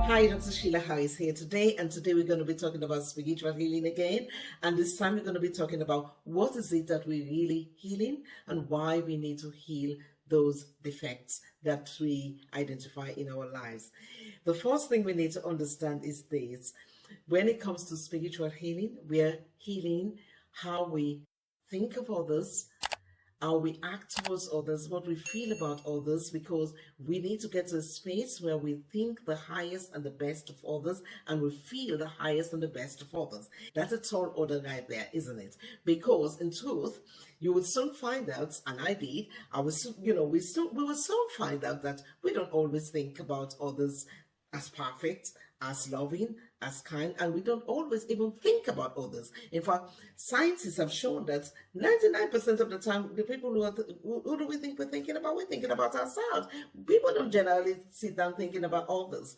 Hi, Dr. Sheila Harris here today, and today we're going to be talking about spiritual healing again. And this time we're going to be talking about what is it that we're really healing and why we need to heal those defects that we identify in our lives. The first thing we need to understand is this: when it comes to spiritual healing, we are healing how we think of others, how we act towards others, what we feel about others, because we need to get to a space where we think the highest and the best of others and we feel the highest and the best of others. That's a tall order right there, isn't it? Because in truth, you would soon find out, and I did, we will soon find out that we don't always think about others as perfect, as loving, as kind, and we don't always even think about others. In fact, scientists have shown that 99% of the time, the people who do we think we're thinking about? We're thinking about ourselves. People don't generally sit down thinking about others.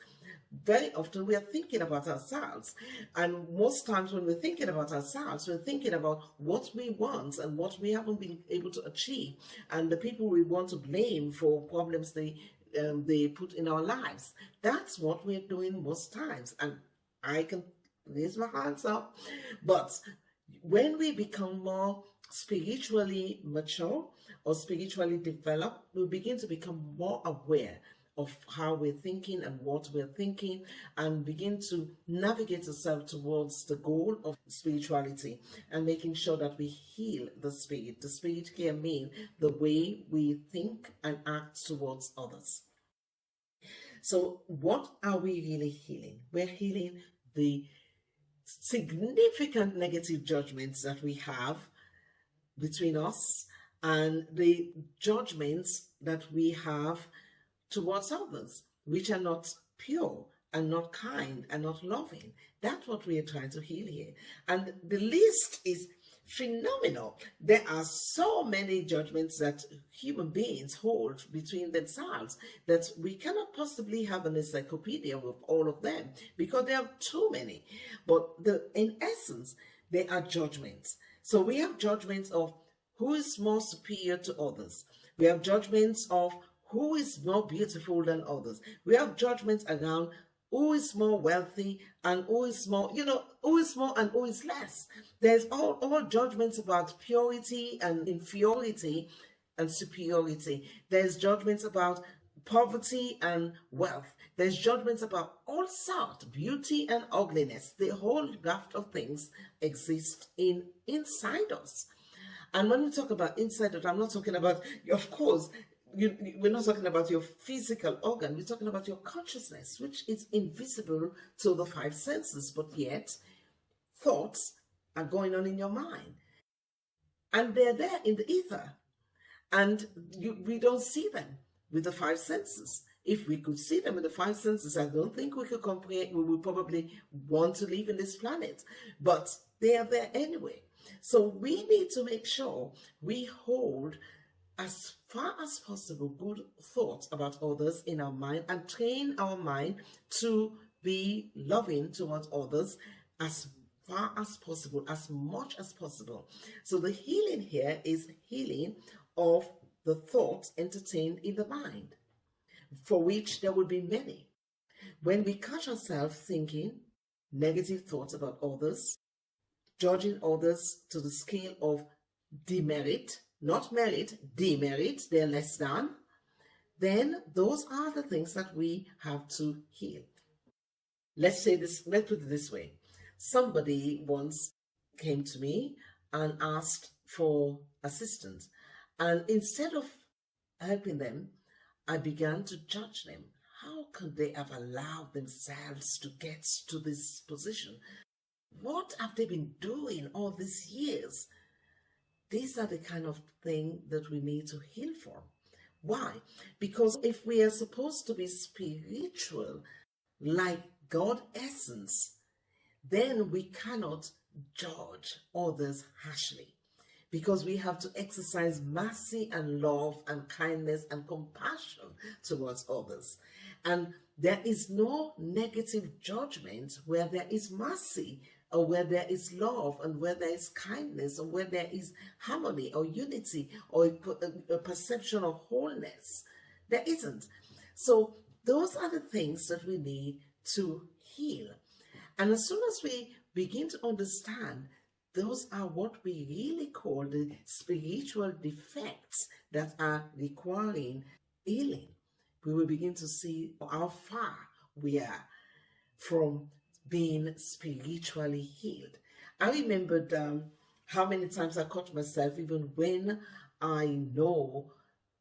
Very often we are thinking about ourselves, and most times when we're thinking about ourselves, we're thinking about what we want and what we haven't been able to achieve, and the people we want to blame for problems they put in our lives. That's what we're doing most times, and I can raise my hands up. But when we become more spiritually mature or spiritually developed, we begin to become more aware of how we're thinking and what we're thinking, and begin to navigate ourselves towards the goal of spirituality and making sure that we heal the spirit. The spirit here means the way we think and act towards others. So what are we really healing? We're healing the significant negative judgments that we have between us and the judgments that we have towards others, which are not pure and not kind and not loving. That's what we are trying to heal here. And the list is phenomenal. There are so many judgments that human beings hold between themselves that we cannot possibly have an encyclopedia with all of them, because there are too many. But in essence, they are judgments. So we have judgments of who is more superior to others. We have judgments of who is more beautiful than others. We have judgments around who is more wealthy and who is more, who is more and who is less. There's all judgments about purity and inferiority and superiority. There's judgments about poverty and wealth. There's judgments about all sorts, beauty and ugliness. The whole raft of things exist inside us. And when we talk about inside us, I'm not talking about, of course, we're not talking about your physical organ. We're talking about your consciousness, which is invisible to the five senses, but yet thoughts are going on in your mind, and they're there in the ether, and we don't see them with the five senses. If we could see them with the five senses, I don't think we could comprehend. We would probably want to live in this planet, but they are there anyway. So we need to make sure we hold, as far as possible, good thoughts about others in our mind, and train our mind to be loving towards others as far as possible, as much as possible. So the healing here is healing of the thoughts entertained in the mind, for which there will be many. When we catch ourselves thinking negative thoughts about others, judging others to the scale of demerit, not merit, demerit, they're less than, then those are the things that we have to heal. Let's put it this way. Somebody once came to me and asked for assistance, and instead of helping them, I began to judge them. How could they have allowed themselves to get to this position? What have they been doing all these years? These are the kind of thing that we need to heal from. Why? Because if we are supposed to be spiritual, like God essence, then we cannot judge others harshly, because we have to exercise mercy and love and kindness and compassion towards others. And there is no negative judgment where there is mercy or where there is love, and where there is kindness, or where there is harmony or unity, or a perception of wholeness. There isn't. So those are the things that we need to heal. And as soon as we begin to understand those are what we really call the spiritual defects that are requiring healing, we will begin to see how far we are from being spiritually healed. I remembered how many times I caught myself, even when I know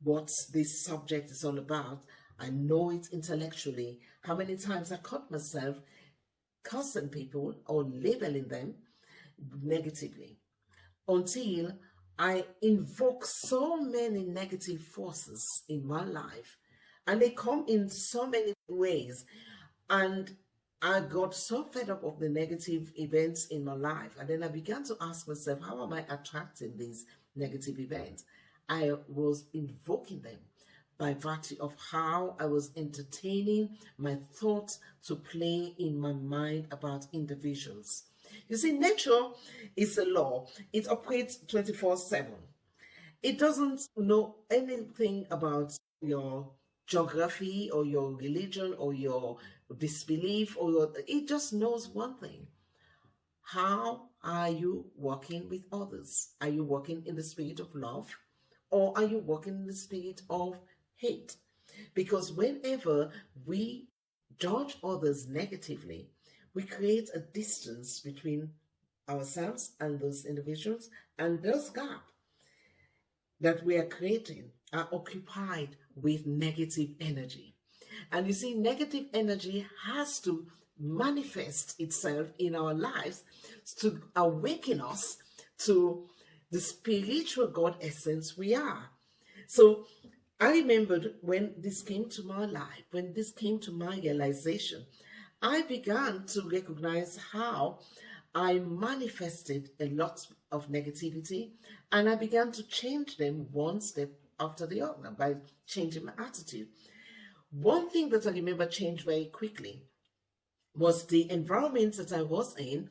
what this subject is all about, I know it intellectually, how many times I caught myself cursing people or labeling them negatively, until I invoke so many negative forces in my life, and they come in so many ways, and I got so fed up of the negative events in my life, and then I began to ask myself, how am I attracting these negative events? I was invoking them by virtue of how I was entertaining my thoughts to play in my mind about individuals. You see, nature is a law. It operates 24/7. It doesn't know anything about your geography or your religion or your disbelief, it just knows one thing. How are you working with others? Are you working in the spirit of love, or are you working in the spirit of hate? Because whenever we judge others negatively, we create a distance between ourselves and those individuals, and those gaps that we are creating are occupied with negative energy. And you see, negative energy has to manifest itself in our lives to awaken us to the spiritual God essence we are. So I remembered when this came to my life, when this came to my realization, I began to recognize how I manifested a lot of negativity, and I began to change them one step after the other by changing my attitude. One thing that I remember changed very quickly was the environment that I was in.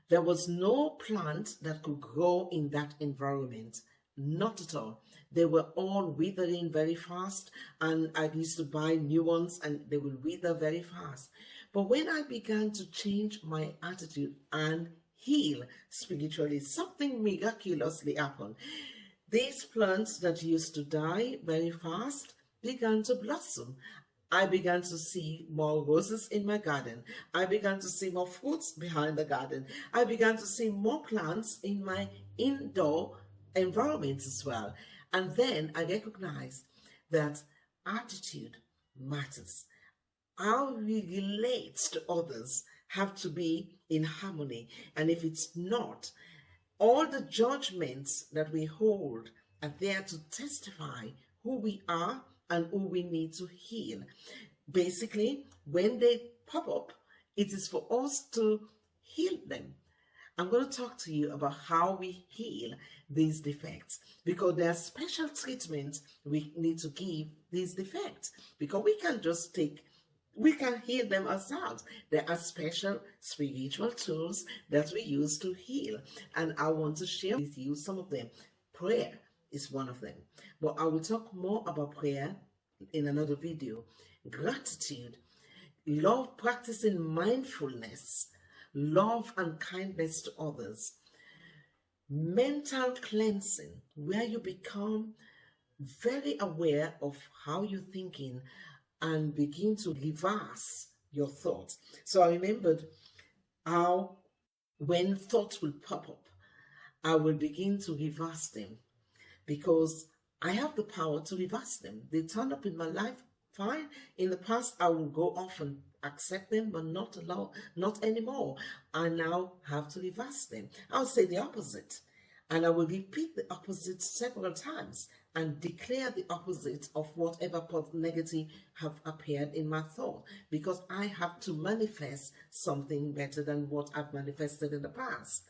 There was no plant that could grow in that environment. Not at all. They were all withering very fast, and I used to buy new ones and they would wither very fast. But when I began to change my attitude and heal spiritually, something miraculously happened. These plants that used to die very fast began to blossom. I began to see more roses in my garden. I began to see more fruits behind the garden. I began to see more plants in my indoor environment as well. And then I recognized that attitude matters. How we relate to others have to be in harmony. And if it's not, all the judgments that we hold are there to testify who we are and who we need to heal. Basically, when they pop up, it is for us to heal them. I'm going to talk to you about how we heal these defects, because there are special treatments we need to give these defects, because we can heal them ourselves. There are special spiritual tools that we use to heal, and I want to share with you some of them. Prayer is one of them, but I will talk more about prayer in another video. Gratitude, love, practicing mindfulness, love and kindness to others, mental cleansing, where you become very aware of how you're thinking and begin to reverse your thoughts. So I remembered how when thoughts will pop up, I will begin to reverse them, because I have the power to reverse them. They turn up in my life fine. In the past, I will go off and accept them, but not anymore. I now have to reverse them. I'll say the opposite, and I will repeat the opposite several times and declare the opposite of whatever negative have appeared in my thought, because I have to manifest something better than what I've manifested in the past.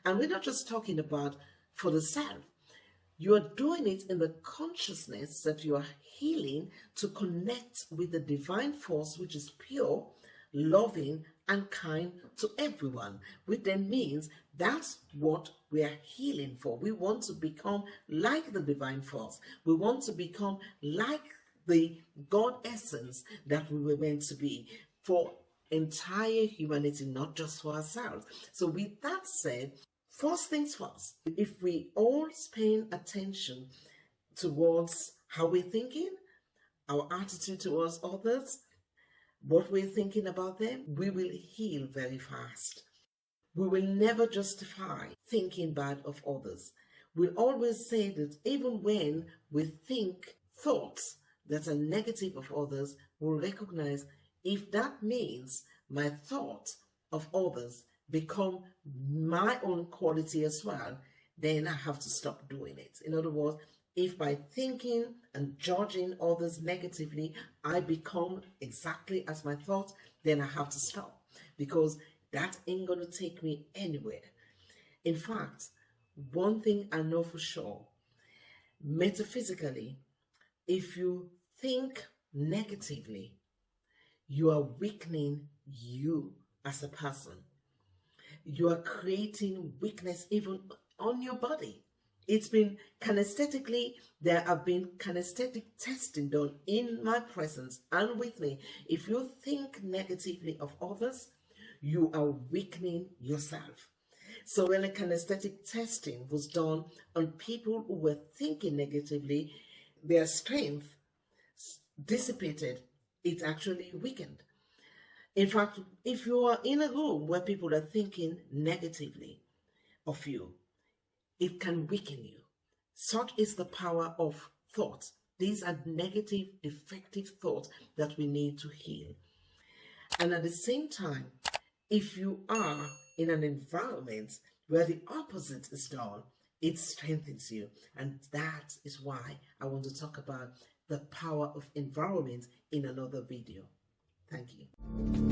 And we're not just talking about for the self. You are doing it in the consciousness that you are healing to connect with the divine force, which is pure, loving and kind to everyone, which then means that's what we are healing for. We want to become like the divine force. We want to become like the God essence that we were meant to be for entire humanity, not just for ourselves. So with that said, first things first, if we all spend attention towards how we're thinking, our attitude towards others, what we're thinking about them, we will heal very fast. We will never justify thinking bad of others. We'll always say that even when we think thoughts that are negative of others, we'll recognize if that means my thought of others become my own quality as well, then I have to stop doing it. In other words, if by thinking and judging others negatively, I become exactly as my thought, then I have to stop, because that ain't going to take me anywhere. In fact, one thing I know for sure, metaphysically, if you think negatively, you are weakening you as a person. You are creating weakness even on your body. It's been kinesthetically, there have been kinesthetic testing done in my presence and with me. If you think negatively of others, you are weakening yourself. So when a kinesthetic testing was done on people who were thinking negatively, their strength dissipated. It actually weakened. In fact, if you are in a room where people are thinking negatively of you, it can weaken you. Such is the power of thoughts. These are negative, defective thoughts that we need to heal. And at the same time, if you are in an environment where the opposite is done, it strengthens you. And that is why I want to talk about the power of environment in another video. Thank you.